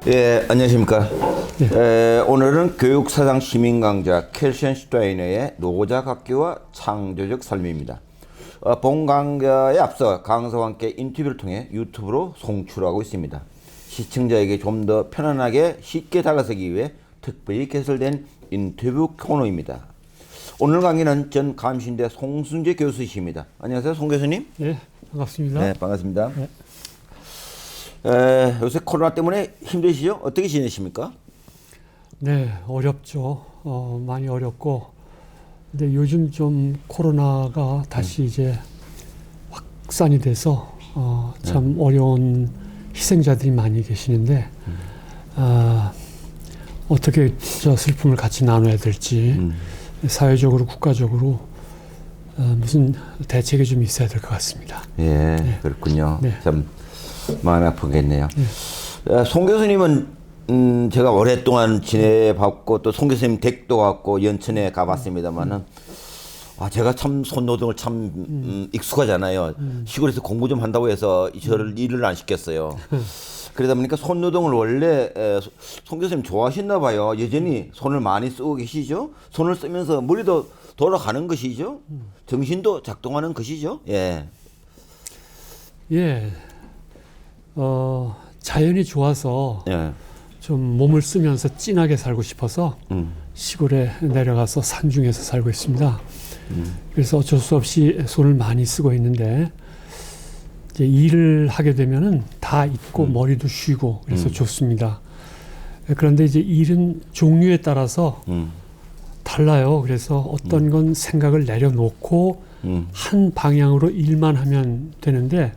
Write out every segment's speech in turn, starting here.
예, 안녕하십니까. 오늘은 교육사상 시민강좌 켈션 슈타이너의 노작학교와 창조적 삶입니다. 본 강좌에 앞서 강사와 함께 인터뷰를 통해 유튜브로 송출하고 있습니다. 시청자에게 좀 더 편안하게 쉽게 다가서기 위해 특별히 개설된 인터뷰 코너입니다. 오늘 강의는 전 감신대 송순재 교수이십니다. 안녕하세요, 송 교수님. 네, 반갑습니다. 네, 반갑습니다. 네. 요새 코로나 때문에 힘드시죠? 어떻게 지내십니까? 네, 어렵죠. 많이 어렵고. 근데 요즘 좀 코로나가 다시 이제 확산이 돼서 참 어려운 희생자들이 많이 계시는데 어떻게 저 슬픔을 같이 나눠야 될지 사회적으로 국가적으로 무슨 대책이 좀 있어야 될 것 같습니다. 예, 네. 그렇군요. 네. 참 마음이 아프겠네요. 송 교수님은 제가 오랫동안 지내봤고 또 송 교수님 댁도 갔고 연천에 가봤습니다만은 제가 참 손노동을 참 익숙하잖아요. 시골에서 공부 좀 한다고 해서 저를 일을 안 시켰어요. 그러다 보니까 손노동을 원래 송 교수님 좋아하셨나 봐요. 여전히 손을 많이 쓰고 계시죠? 손을 쓰면서 머리도 돌아가는 것이죠? 정신도 작동하는 것이죠? 예. 예. 자연이 좋아서 예. 좀 몸을 쓰면서 진하게 살고 싶어서 시골에 내려가서 산중에서 살고 있습니다. 그래서 어쩔 수 없이 손을 많이 쓰고 있는데 이제 일을 하게 되면은 다 있고 머리도 쉬고 그래서 좋습니다. 그런데 이제 일은 종류에 따라서 달라요. 그래서 어떤 건 생각을 내려놓고 한 방향으로 일만 하면 되는데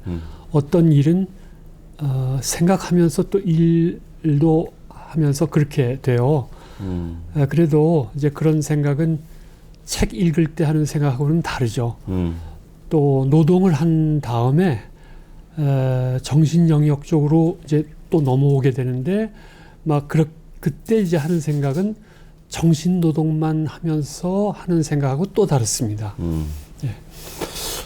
어떤 일은 생각하면서 또 일도 하면서 그렇게 돼요. 그래도 이제 그런 생각은 책 읽을 때 하는 생각하고는 다르죠. 또 노동을 한 다음에 정신 영역 쪽으로 이제 또 넘어오게 되는데 그때 이제 하는 생각은 정신 노동만 하면서 하는 생각하고 또 다릅니다. 예.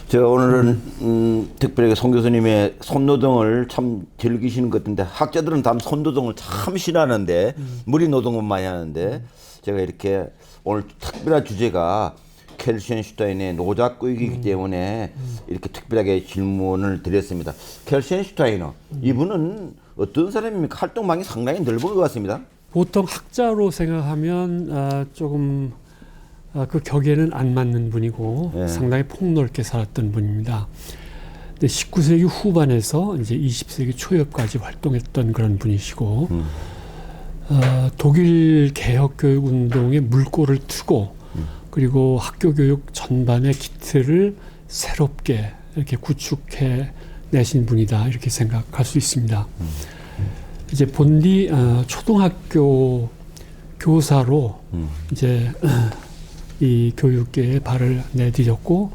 제가 오늘은 특별히 송 교수님의 손노동을 참 즐기시는 것 같은데 학자들은 다 손노동을 참 싫어하는데 머리 노동은 많이 하는데 제가 이렇게 오늘 특별한 주제가 켈션 슈타인의 노작교육이기 때문에 이렇게 특별하게 질문을 드렸습니다. 켈션 슈타이너 이분은 어떤 사람입니까? 활동망이 상당히 넓은 것 같습니다. 보통 학자로 생각하면 조금 그 격에는 안 맞는 분이고 상당히 폭넓게 살았던 분입니다. 근데 19세기 후반에서 이제 20세기 초엽까지 활동했던 그런 분이시고 독일 개혁 교육 운동에 물꼬를 트고 그리고 학교 교육 전반의 기틀을 새롭게 이렇게 구축해 내신 분이다 이렇게 생각할 수 있습니다. 이제 본디 초등학교 교사로 이제 이 교육계에 발을 내디뎠고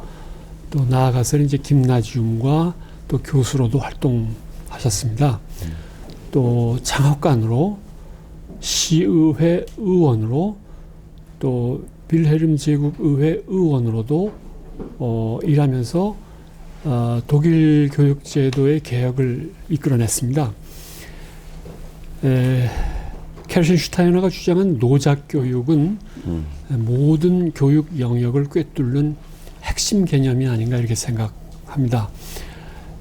또 나아가서 이제 김나지움과 또 교수로도 활동하셨습니다. 또 장학관으로 시의회 의원으로 또 빌헬름 제국 의회 의원으로도 일하면서 독일 교육제도의 개혁을 이끌어냈습니다. 켈션 슈타이너가 주장한 노작교육은 모든 교육 영역을 꿰뚫는 핵심 개념이 아닌가 이렇게 생각합니다.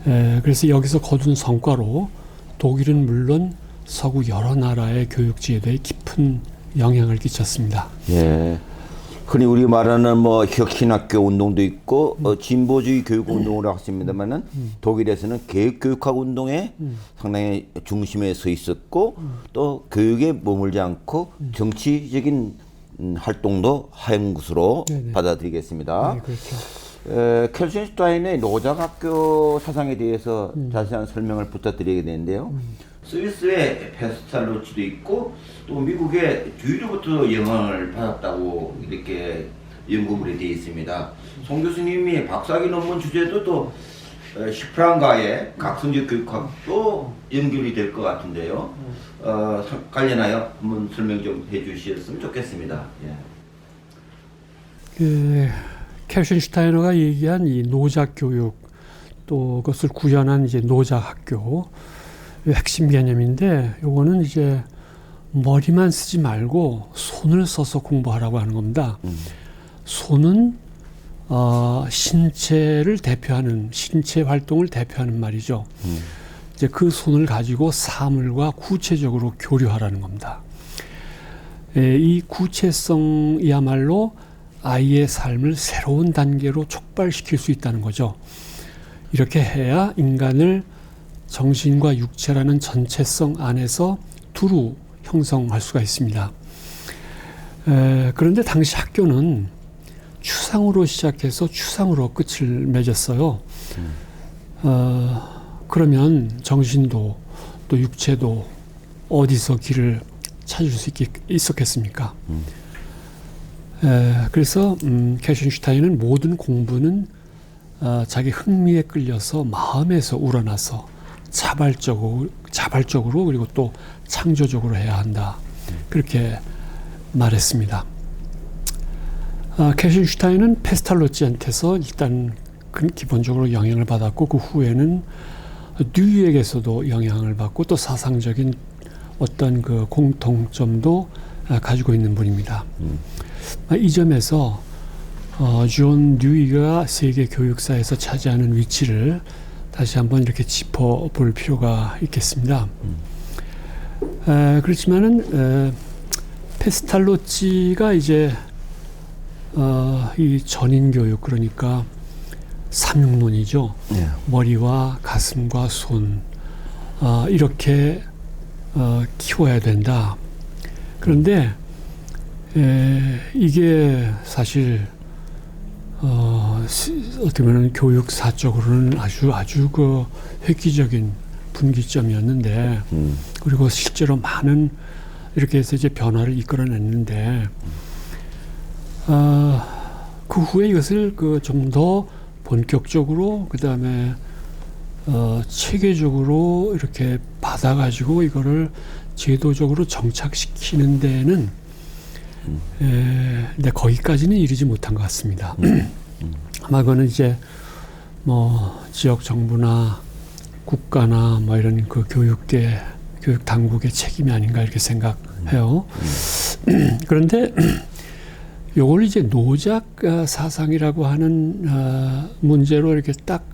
그래서 여기서 거둔 성과로 독일은 물론 서구 여러 나라의 교육 제도에 깊은 영향을 끼쳤습니다. 예. 흔히 우리 말하는 혁신학교 운동도 있고 진보주의 교육 운동을 하십니다만은 독일에서는 개혁교육학 운동에 상당히 중심에 서 있었고 또 교육에 머물지 않고 정치적인 활동도 한 것으로 받아들이겠습니다. 네, 그렇죠. 켈션 슈타인의 노작학교 사상에 대해서 자세한 설명을 부탁드리게 되는데요. 스위스의 페스탈로치도 있고 또 미국의 주류부터 영향을 받았다고 이렇게 연구물이 되어 있습니다. 송 교수님이 박사학위 논문 주제도 또 슈프랑과의 각성적 교육학도 연결이 될 것 같은데요. 관련하여 한번 설명 좀 해주셨으면 좋겠습니다. 예. 그 캐신슈타이너가 얘기한 이 노작 교육 또 그것을 구현한 이제 노작 학교 핵심 개념인데 요거는 이제 머리만 쓰지 말고 손을 써서 공부하라고 하는 겁니다. 손은 신체를 대표하는 신체 활동을 대표하는 말이죠. 이제 그 손을 가지고 사물과 구체적으로 교류하라는 겁니다. 이 구체성이야말로 아이의 삶을 새로운 단계로 촉발시킬 수 있다는 거죠. 이렇게 해야 인간을 정신과 육체라는 전체성 안에서 두루 형성할 수가 있습니다. 그런데 당시 학교는 추상으로 시작해서 추상으로 끝을 맺었어요. 그러면 정신도 또 육체도 어디서 길을 찾을 수 있었겠습니까? 그래서 캐신슈타인은 모든 공부는 자기 흥미에 끌려서 마음에서 우러나서 자발적으로 그리고 또 창조적으로 해야 한다. 그렇게 말했습니다. 캐신슈타인은 페스탈로치한테서 일단 기본적으로 영향을 받았고 그 후에는 듀이에게서도 영향을 받고 또 사상적인 어떤 그 공통점도 가지고 있는 분입니다. 이 점에서 존 듀이가 세계 교육사에서 차지하는 위치를 다시 한번 이렇게 짚어볼 필요가 있겠습니다. 그렇지만은 페스탈로치가 이제 이 전인 교육 그러니까 삼육론이죠. 네. 머리와 가슴과 손 이렇게 키워야 된다. 그런데 이게 사실 어떻게 보면 교육사적으로는 아주 그 획기적인 분기점이었는데 그리고 실제로 많은 이렇게 해서 이제 변화를 이끌어냈는데 그 후에 이것을 그 좀 더 본격적으로 그 다음에 체계적으로 이렇게 받아가지고 이거를 제도적으로 정착시키는 데는 근데 거기까지는 이르지 못한 것 같습니다. 아마 그거는 이제 뭐 지역 정부나 국가나 뭐 이런 그 교육계 교육 당국의 책임이 아닌가 이렇게 생각해요. 그런데 요걸 이제 노작 사상이라고 하는 문제로 이렇게 딱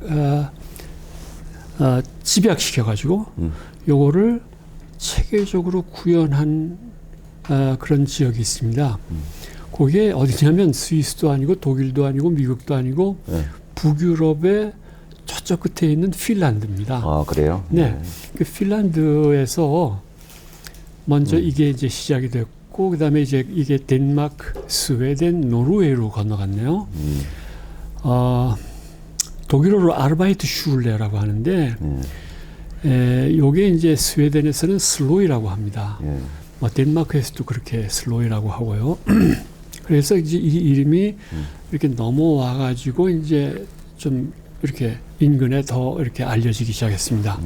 집약시켜 가지고 요거를 체계적으로 구현한 그런 지역이 있습니다. 그게 어디냐면 스위스도 아니고 독일도 아니고 미국도 아니고 네. 북유럽의 저쪽 끝에 있는 핀란드입니다. 아, 그래요? 네. 그 핀란드에서 먼저 이게 이제 시작이 됐고, 그 다음에 이제 이게 덴마크, 스웨덴, 노르웨이로 건너갔네요. 독일어로 아르바이트 슐레라고 하는데, 요게 이제 스웨덴에서는 슬로이라고 합니다. 뭐 덴마크에서도 그렇게 슬로이라고 하고요. 그래서 이제 이 이름이 이렇게 넘어와가지고 이제 좀 이렇게 인근에 더 이렇게 알려지기 시작했습니다.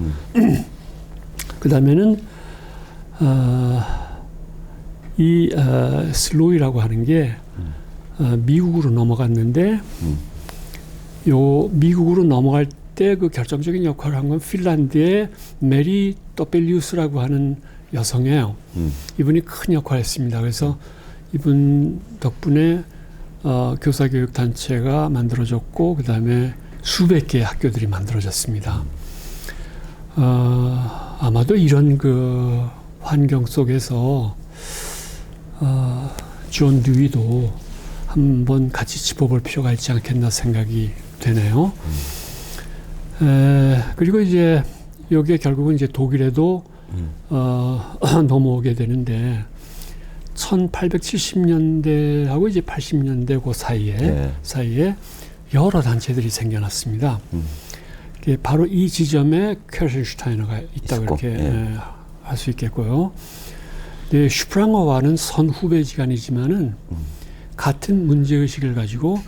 그 다음에는 이 슬로이라고 하는 게 미국으로 넘어갔는데 요 미국으로 넘어갈 때 그 결정적인 역할을 한 건 핀란드의 메리 또벨리우스라고 하는 여성이에요. 이분이 큰 역할을 했습니다. 그래서 이분 덕분에 교사교육 단체가 만들어졌고 그 다음에 수백 개의 학교들이 만들어졌습니다. 아마도 이런 그 환경 속에서 존 듀이도 한번 같이 짚어볼 필요가 있지 않겠나 생각이 되네요. 그리고 이제 여기에 결국은 이제 독일에도 넘어오게 되는데 1870년대하고 이제 80년대 그 사이에 여러 단체들이 생겨났습니다. 바로 이 지점에 캐신슈타이너가 있다고 이렇게 할 수 있겠고요. 네, 슈프랑어와는 선후배지간이지만은 같은 문제의식을 가지고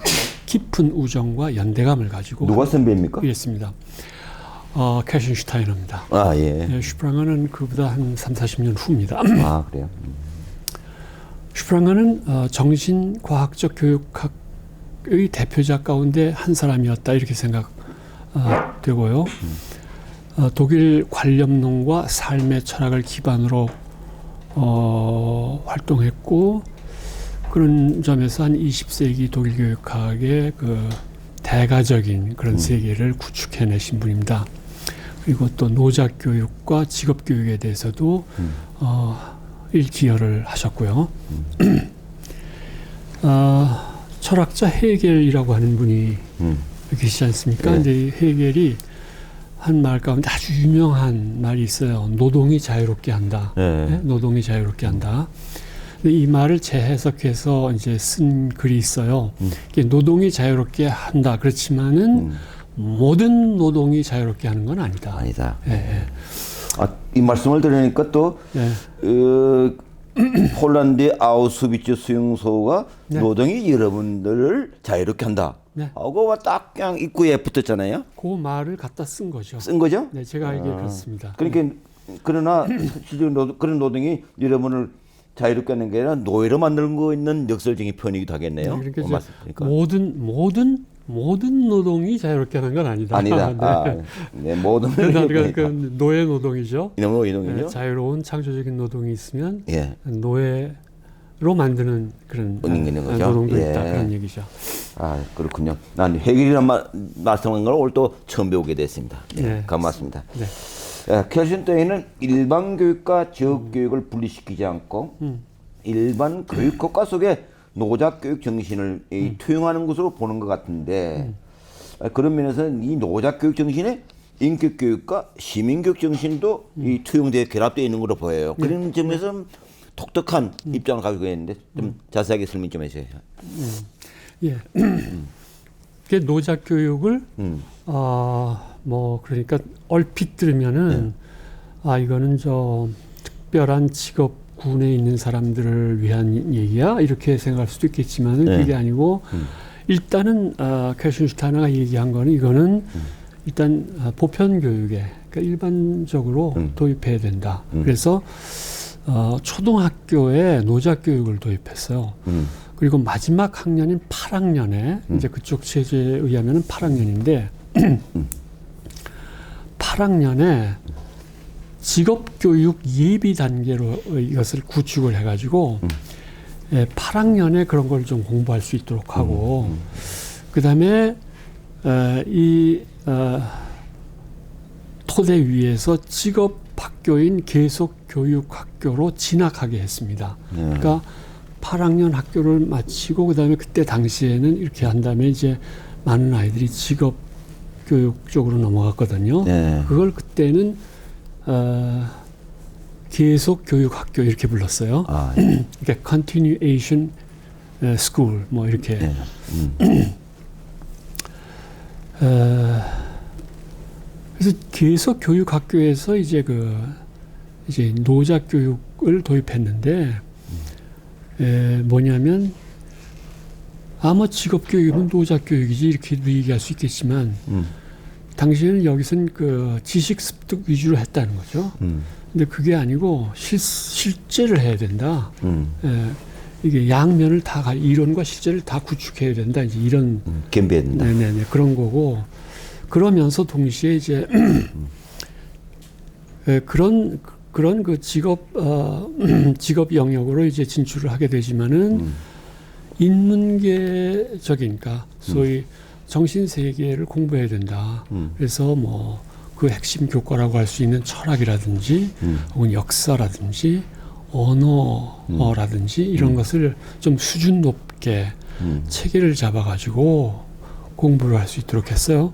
깊은 우정과 연대감을 가지고 누가 선배입니까? 이랬습니다. 캐신슈타이너입니다. 아, 예. 네, 슈프랑어는 그보다 한 3, 40년 후입니다. 아, 그래요? 슈프랑어는 정신과학적 교육학의 대표자 가운데 한 사람이었다 이렇게 생각되고요. 독일 관념론과 삶의 철학을 기반으로 활동했고 그런 점에서 한 20세기 독일 교육학의 그 대가적인 그런 세계를 구축해내신 분입니다. 그리고 또 노작 교육과 직업 교육에 대해서도 일기여를 하셨고요. 철학자 헤겔이라고 하는 분이 계시지 않습니까? 네. 근데 헤겔이 한 말 가운데 아주 유명한 말이 있어요. 노동이 자유롭게 한다. 네. 네? 노동이 자유롭게 한다. 근데 이 말을 재해석해서 이제 쓴 글이 있어요. 이게 노동이 자유롭게 한다. 그렇지만은 모든 노동이 자유롭게 하는 건 아니다. 아니다. 예, 예. 아, 이 말씀을 들으니까 또 예. 폴란드의 아우슈비츠 수용소가 네. 노동이 여러분들을 자유롭게 한다. 네. 하고 딱 그냥 입구에 붙었잖아요. 그 말을 갖다 쓴 거죠. 쓴 거죠? 네, 제가 알기에 그렇습니다. 그러니까 그러나 실제 그런 노동이 여러분을 자유롭게 하는 게 아니라 노예로 만드는 거 있는 역설적인 표현이기도 하겠네요. 네, 그러니까 맞습니까? 모든 노동이 자유롭게 하는 건 아니다. 아니다. 네. 아, 네, 모든 그 노예 노동이죠. 이놈이죠. 네, 자유로운 창조적인 노동이 있으면 예. 노예로 만드는 그런 있는 거죠. 노동도 예. 있다 그런 얘기죠. 아, 그렇군요. 난 해결이란 말씀한 걸 오늘 또 처음 배우게 됐습니다. 네, 네. 고맙습니다. 네. 캐신터에는 일반 교육과 지역 교육을 분리시키지 않고 일반 교육 국가 속에 노작 교육 정신을 투영하는 것으로 보는 것 같은데 그런 면에서는 이 노작 교육 정신에 인격 교육과 시민 교육 정신도 이 투영되어 결합되어 있는 것으로 보여요. 그런 점에서 독특한 입장을 가지고 있는데 좀 자세하게 설명 좀 해주세요. 예. 그 노작 교육을 뭐 그러니까 얼핏 들으면은 이거는 저 특별한 직업군에 있는 사람들을 위한 얘기야 이렇게 생각할 수도 있겠지만은 그게 아니고 일단은 캐신슈타이너가 얘기한 거는 이거는 일단 보편 교육에 그러니까 일반적으로 도입해야 된다. 그래서 초등학교에 노작 교육을 도입했어요. 그리고 마지막 학년인 8학년에 이제 그쪽 체제에 의하면은 8학년인데 8학년에 직업교육 예비 단계로 이것을 구축을 해가지고 8학년에 그런 걸 좀 공부할 수 있도록 하고 그 다음에 이 토대 위에서 직업학교인 계속교육학교로 진학하게 했습니다. 그러니까 8학년 학교를 마치고 그 다음에 그때 당시에는 이렇게 한 다음에 이제 많은 아이들이 직업교육 쪽으로 넘어갔거든요. 네. 그걸 그때는 계속교육학교 이렇게 불렀어요. 그러니까 continuation school 뭐 이렇게. 그래서 계속교육학교에서 이제 이제 노작 교육을 도입했는데 뭐냐면 아마 직업교육이면 노작교육이지 이렇게도 얘기할 수 있겠지만 당시에는 여기서는 그 지식 습득 위주로 했다는 거죠. 근데 그게 아니고 실제를 해야 된다. 이게 양면을 다 이론과 실제를 다 구축해야 된다. 이제 이런 겸비해야 된다. 네네네 그런 거고 그러면서 동시에 이제 그런 그 직업 영역으로 이제 진출을 하게 되지만은 인문계적인 그러니까 소위 정신 세계를 공부해야 된다. 그래서 뭐 그 핵심 교과라고 할 수 있는 철학이라든지 혹은 역사라든지 언어라든지 이런 것을 좀 수준 높게 체계를 잡아가지고 공부를 할 수 있도록 했어요.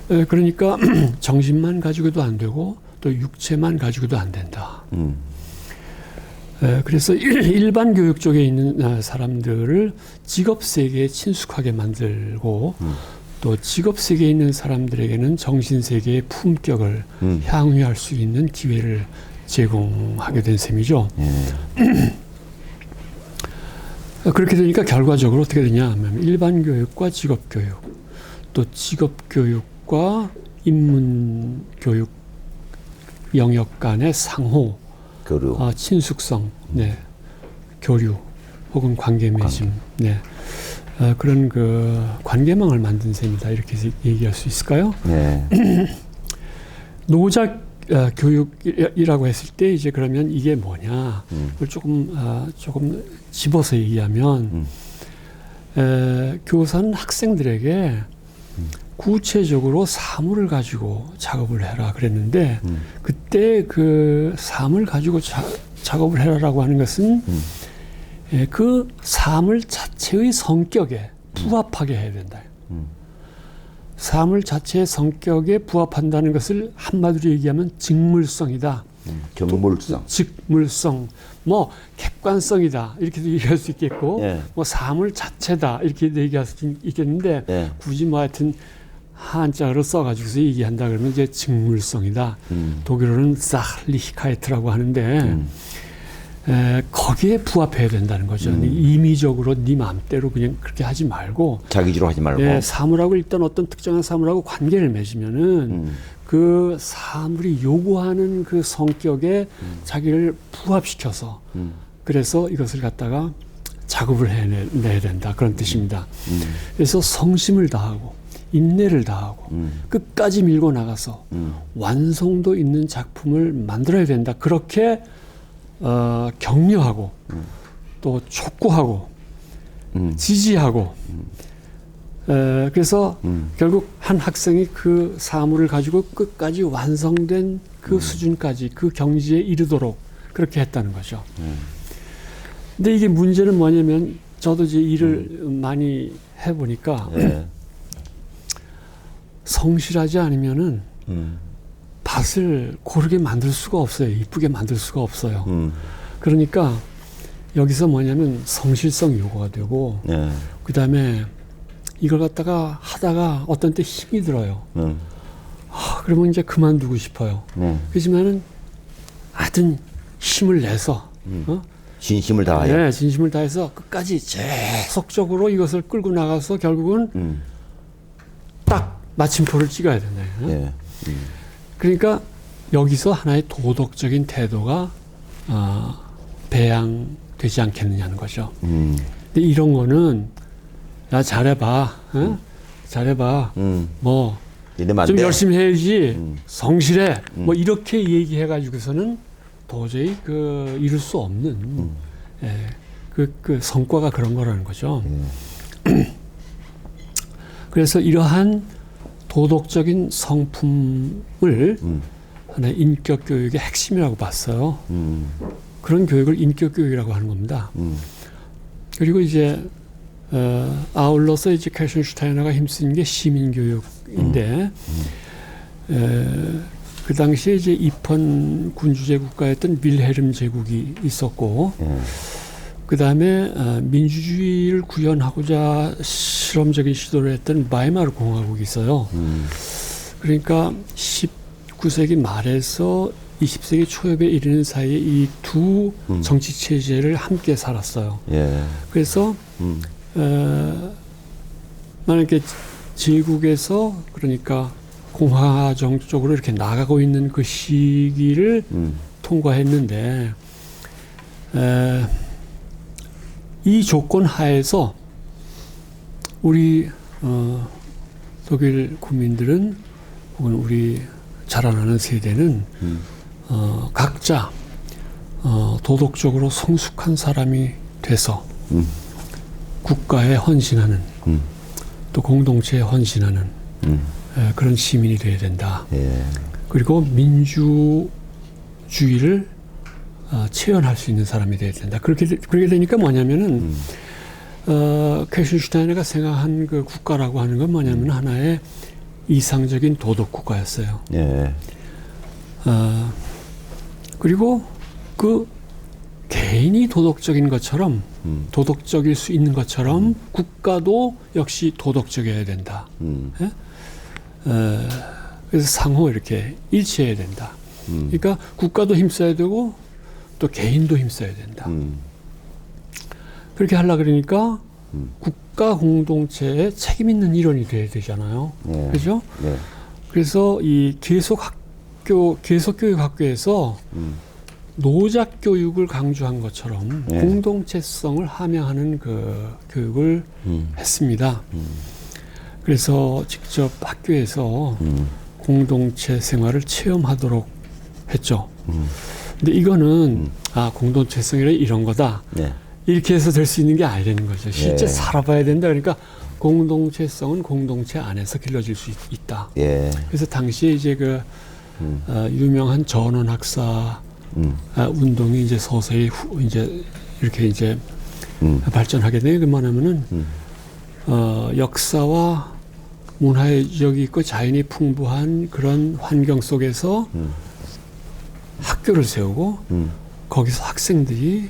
그러니까 정신만 가지고도 안 되고 또 육체만 가지고도 안 된다. 그래서 일반 교육 쪽에 있는 사람들을 직업 세계에 친숙하게 만들고 또 직업 세계에 있는 사람들에게는 정신 세계의 품격을 향유할 수 있는 기회를 제공하게 된 셈이죠. 그렇게 되니까 결과적으로 어떻게 되냐 하면 일반 교육과 직업 교육, 또 직업 교육과 인문 교육 영역 간의 상호, 교류. 친숙성, 네, 교류 혹은 관계 맺음, 네, 그런 그 관계망을 만든 셈이다 이렇게 얘기할 수 있을까요? 네. 노작 교육이라고 했을 때 이제 그러면 이게 뭐냐? 그걸 조금 집어서 얘기하면 교사는 학생들에게 구체적으로 사물을 가지고 작업을 해라 그랬는데 그때 그 사물 가지고 작업을 해라라고 하는 것은 그 사물 자체의 성격에 부합하게 해야 된다. 사물 자체의 성격에 부합한다는 것을 한마디로 얘기하면 직물성이다. 경물성. 직물성, 뭐 객관성이다 이렇게도 얘기할 수 있겠고, 예. 뭐 사물 자체다 이렇게도 얘기할 수 있겠는데 예. 굳이 뭐 하여튼 한자로 써가지고서 얘기한다 그러면 이제 직물성이다. 독일어는 사흐리히카이트라고 하는데 거기에 부합해야 된다는 거죠. 임의적으로 네 마음대로 그냥 그렇게 하지 말고 자기주로 하지 말고. 예, 사물하고 일단 어떤 특정한 사물하고 관계를 맺으면은 그 사물이 요구하는 그 성격에 자기를 부합시켜서 그래서 이것을 갖다가 작업을 해내야 된다 그런 뜻입니다. 그래서 성심을 다하고 인내를 다하고 끝까지 밀고 나가서 완성도 있는 작품을 만들어야 된다. 그렇게 격려하고 또 촉구하고 지지하고 그래서 결국 한 학생이 그 사물을 가지고 끝까지 완성된 그 수준까지 그 경지에 이르도록 그렇게 했다는 거죠. 근데 이게 문제는 뭐냐면 저도 이제 일을 많이 해보니까 성실하지 않으면은 밭을 고르게 만들 수가 없어요. 이쁘게 만들 수가 없어요. 그러니까 여기서 뭐냐면 성실성 요구가 되고 그다음에 이걸 갖다가 하다가 어떤 때 힘이 들어요. 그러면 이제 그만두고 싶어요. 그렇지만은 하여튼 힘을 내서 진심을 다하여. 네, 진심을 다해서 끝까지 계속적으로 이것을 끌고 나가서 결국은 딱 마침표를 찍어야 된다. 그러니까 여기서 하나의 도덕적인 태도가 배양되지 않겠느냐는 거죠. 근데 이런 거는 야 잘해봐, 잘해봐, 뭐 좀 열심히 해야지, 성실해, 뭐 이렇게 얘기해가지고서는 도저히 그 이룰 수 없는 그 성과가 그런 거라는 거죠. 그래서 이러한 도덕적인 성품을 하나의 인격 교육의 핵심이라고 봤어요. 그런 교육을 인격 교육이라고 하는 겁니다. 그리고 이제 아울러서 이제 캐션슈타이너가 힘쓴 게 시민 교육인데 그 당시에 이제 입헌 군주제 국가였던 윌헬름 제국이 있었고 그 다음에 민주주의를 구현하고자 실험적인 시도를 했던 바이마르 공화국이 있어요. 그러니까 19세기 말에서 20세기 초엽에 이르는 사이에 이 두 정치 체제를 함께 살았어요. 그래서 만약에 제국에서 그러니까 공화정 쪽으로 이렇게 나가고 있는 그 시기를 통과했는데 이 조건 하에서 우리 독일 국민들은 혹은 우리 자라나는 세대는 각자 도덕적으로 성숙한 사람이 돼서 국가에 헌신하는 또 공동체에 헌신하는 그런 시민이 돼야 된다. 그리고 민주주의를 체현할 수 있는 사람이 돼야 된다. 그렇게 되니까 뭐냐면은 캐션슈타이너가 생각한 그 국가라고 하는 건 뭐냐면 하나의 이상적인 도덕 국가였어요. 그리고 그 개인이 도덕적인 것처럼 도덕적일 수 있는 것처럼 국가도 역시 도덕적이어야 된다. 그래서 상호 이렇게 일치해야 된다. 그러니까 국가도 힘써야 되고 또 개인도 힘써야 된다. 그렇게 하려 그러니까 국가 공동체에 책임 있는 일원이 돼야 되잖아요. 네. 그죠? 네. 그래서 이 계속교육 학교에서 노작 교육을 강조한 것처럼 네. 공동체성을 함양하는 그 교육을 했습니다. 그래서 직접 학교에서 공동체 생활을 체험하도록 했죠. 근데 이거는 공동체성이란 이런 거다. 네. 이렇게 해서 될 수 있는 게 아니라는 거죠. 실제 예. 살아봐야 된다. 그러니까 공동체성은 공동체 안에서 길러질 수 있다. 예. 그래서 당시에 이제 그 유명한 전원학사 운동이 이제 서서히 이제 이렇게 이제 발전하게 돼요. 그만하면은 역사와 문화적이 있고 자연이 풍부한 그런 환경 속에서 학교를 세우고 거기서 학생들이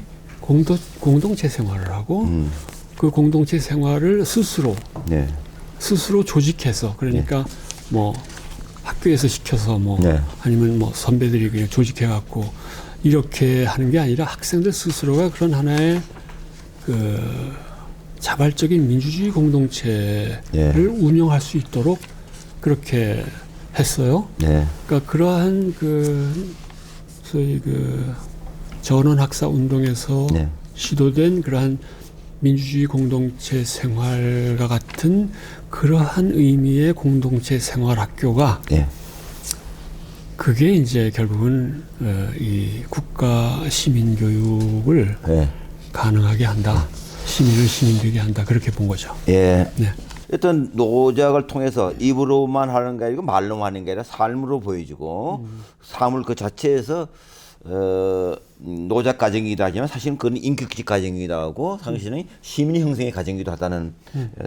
공동체 생활을 하고 그 공동체 생활을 스스로 네. 조직해서 그러니까 뭐 학교에서 시켜서 뭐 네. 아니면 뭐 선배들이 그냥 조직해 갖고 이렇게 하는 게 아니라 학생들 스스로가 그런 하나의 그 자발적인 민주주의 공동체를 예. 운영할 수 있도록 그렇게 했어요. 네. 그러니까 그러한 그 소위 그 전원학사 운동에서 네. 시도된 그러한 민주주의 공동체 생활과 같은 그러한 의미의 공동체 생활 학교가 예. 그게 이제 결국은 이 국가 시민 교육을 예. 가능하게 한다. 시민을 시민되게 한다. 그렇게 본 거죠. 예. 네. 일단 노작을 통해서 입으로만 하는 게 아니고 말로만 하는 게 아니라 삶으로 보여주고 삶을 그 자체에서 노작 과정이기도 하지만 사실은 그건 인격식 과정이기도 하고 당신은 시민 형성의 과정이기도 하다는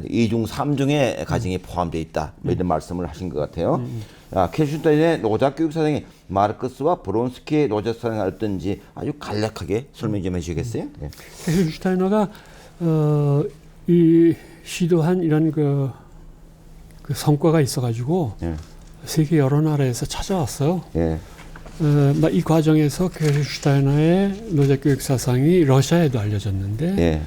이중 삼중의 과정이 포함되어 있다. 뭐 이런 말씀을 하신 것 같아요. 캐슈타인의 노작 교육 사상이 마르크스와 브론스키의 노작 사상이 어떤지 아주 간략하게 설명 좀 해주시겠어요? 네. 슈타이너가 이 시도한 이런 그 성과가 있어가지고 예. 세계 여러 나라에서 찾아왔어요. 예. 이 과정에서 슈타이너의 노작 교육 사상이 러시아에도 알려졌는데, 예.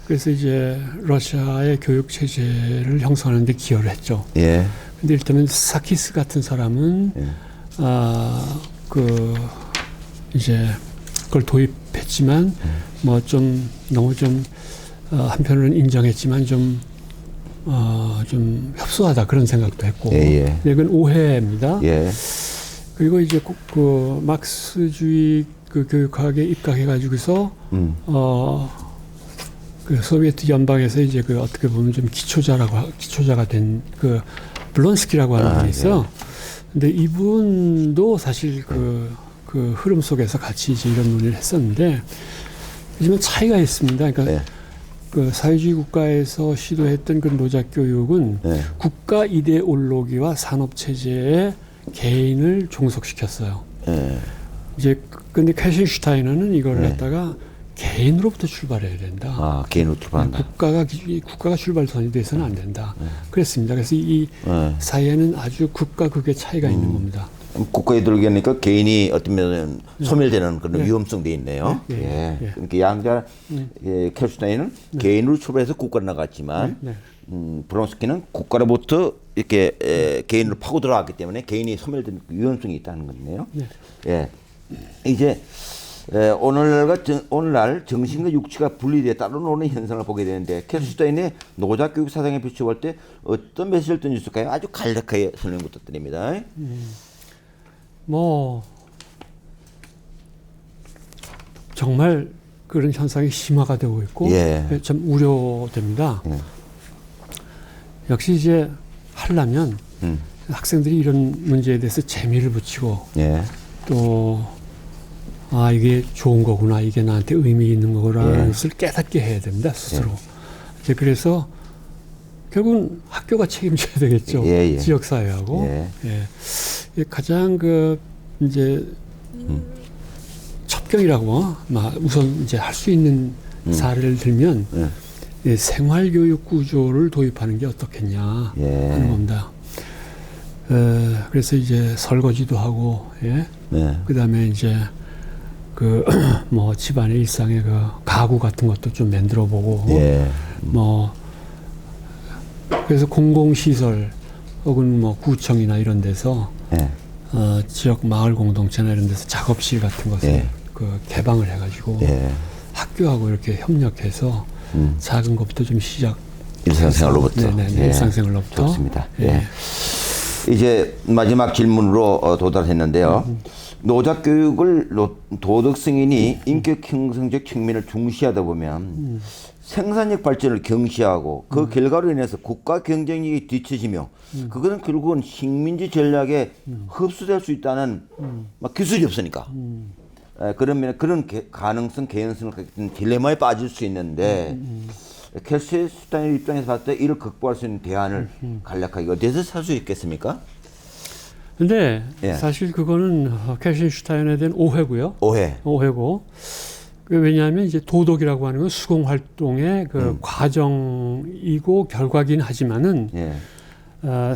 그래서 이제 러시아의 교육 체제를 형성하는 데 기여를 했죠. 예. 근데 일단은 사키스 같은 사람은 이제 그걸 도입했지만 뭐 좀 너무 좀 한편으로는 인정했지만 좀 협소하다 그런 생각도 했고, 예. 이건 오해입니다. 예. 그리고 이제 그 막스주의 그 교육학에 입각해가지고서 그 소비에트 연방에서 이제 그 어떻게 보면 좀 기초자가 된 그 블론스키라고 하는 분이 있어요. 근데 이분도 사실 그 흐름 속에서 같이 이제 이런 논의를 했었는데, 하지만 차이가 있습니다. 그러니까 네. 그 사회주의 국가에서 시도했던 그 노작 교육은 네. 국가 이데올로기와 산업 체제에 개인을 종속시켰어요. 예. 이제 근데 캐신슈타이너는 이걸 네. 갖다가 개인으로부터 출발해야 된다. 개인으로 출발한다. 국가가 출발선이 돼서는 안 된다. 그랬습니다. 그래서 이 네. 사이에는 아주 극과 극의 차이가 있는 겁니다. 국가에 들어가니까 개인이 어떤 면은 소멸되는 그런 네. 위험성도 있네요. 네. 예. 예. 그러니까 양자 켈슈타인은 개인으로 출발해서 국가로 나갔지만 네. 브론스키는 국가로부터 이렇게 개인으로 파고 들어갔기 때문에 개인이 소멸되는 위험성이 있다는 거네요. 네. 예. 이제 오늘날 정신과 육체가 분리되어 따로 노는 현상을 보게 되는데 켈슈타인의 노작 교육 사상에 비추어볼 때 어떤 메시지를 던졌을까요? 아주 간략하게 설명 부탁드립니다. 뭐 정말 그런 현상이 심화가 되고 있고 예. 참 우려됩니다. 역시 이제 하려면 학생들이 이런 문제에 대해서 재미를 붙이고 예. 또 이게 좋은 거구나, 이게 나한테 의미 있는 거구나라는 예. 것을 깨닫게 해야 됩니다, 스스로. 이제 그래서 결국은 학교가 책임져야 되겠죠. 예, 예. 지역사회하고. 예. 예. 가장 이제 첩경이라고 우선 이제 할 수 있는 사례를 들면 예, 생활교육 구조를 도입하는 게 어떻겠냐 하는 겁니다. 그래서 이제 설거지도 하고, 예. 네. 그 다음에 이제 그 뭐 집안의 일상의 그 가구 같은 것도 좀 만들어 보고 예. 뭐 그래서 공공시설 혹은 뭐 구청이나 이런 데서 예. 지역 마을 공동체나 이런 데서 작업실 같은 것을 예. 그 개방을 해가지고 예. 학교하고 이렇게 협력해서 작은 것부터 좀 시작. 일상생활로부터. 네네, 예. 일상생활로부터. 좋습니다. 예. 예. 이제 마지막 질문으로 도달했는데요. 노작 교육을 도덕 승인이 인격 형성적 측면을 중시하다 보면 생산력 발전을 경시하고 그 결과로 인해서 국가 경쟁력이 뒤처지며 그것은 결국은 식민지 전략에 흡수될 수 있다는 막 기술이 없으니까. 그러면 그런 가능성, 개연성을 갖는 딜레마에 빠질 수 있는데 켈시 슈타인의 입장에서 봤을 때 이를 극복할 수 있는 대안을 간략하게 어디에서 살 수 있겠습니까? 근데 예. 사실 그거는 켈신슈타인에 대한 오해고요. 오해고. 왜냐하면 이제 도덕이라고 하는 건 수공 활동의 그 과정이고 결과긴 하지만은 예.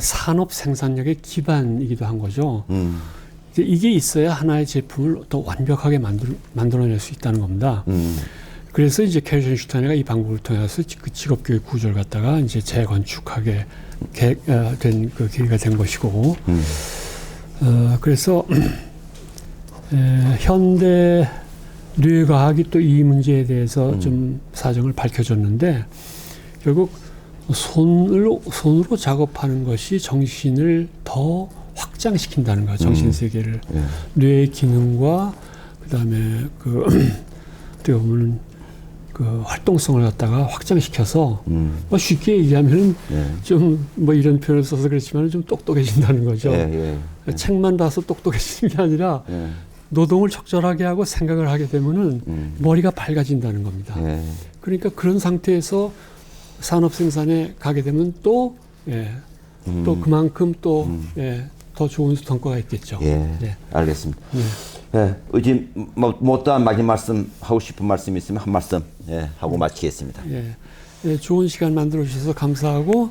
산업 생산력의 기반이기도 한 거죠. 이게 있어야 하나의 제품을 더 완벽하게 만들어낼 수 있다는 겁니다. 그래서 이제 켈신슈타인이 이 방법을 통해서 그 직업교육 구조를 갖다가 이제 재건축하게 된 그 계기가 된 것이고, 그래서 현대 뇌과학이 또 이 문제에 대해서 좀 사정을 밝혀줬는데 결국 손으로 작업하는 것이 정신을 더 확장시킨다는 거야. 정신 세계를 뇌의 기능과 그다음에 그 어떻게 보면 그 활동성을 갖다가 확장시켜서 뭐 쉽게 얘기하면 좀 뭐 이런 표현을 써서 그렇지만 좀 똑똑해진다는 거죠. 책만 봐서 똑똑해지는 게 아니라 노동을 적절하게 하고 생각을 하게 되면은 머리가 밝아진다는 겁니다. 그러니까 그런 상태에서 산업 생산에 가게 되면 또 또 그만큼 또 더 좋은 성과가 있겠죠. 네. 알겠습니다. 의지 못다한 마지막 말씀 하고 싶은 말씀 있으면 한 말씀 하고 마치겠습니다. 좋은 시간 만들어 주셔서 감사하고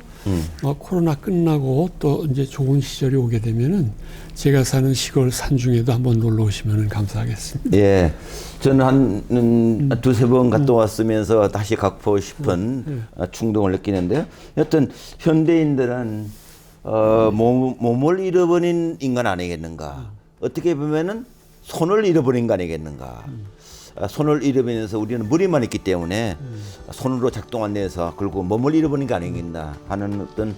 코로나 끝나고 또 이제 좋은 시절이 오게 되면은 제가 사는 시골 산중에도 한번 놀러 오시면 감사하겠습니다. 저는 한 두세 번 갔다 왔으면서 다시 가고 싶은 충동을 느끼는데요. 여튼 현대인들은 몸을 잃어버린 인간 아니겠는가? 어떻게 보면은 손을 잃어버린 거 아니겠는가? 손을 잃어버리면서 우리는 머리만 있기 때문에 손으로 작동 안 돼서 결국 몸을 잃어버린 거 아니겠나 하는 어떤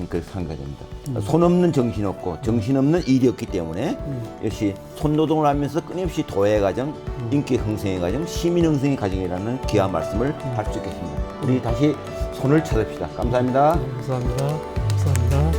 그 생각이 됩니다. 손 없는 정신 없고 정신 없는 일이 없기 때문에 역시 손노동을 하면서 끊임없이 도의 과정, 인기 형성의 과정, 시민 형성의 과정이라는 귀한 말씀을 할 수 있겠습니다. 우리 다시 손을 찾읍시다. 감사합니다. 감사합니다. 감사합니다.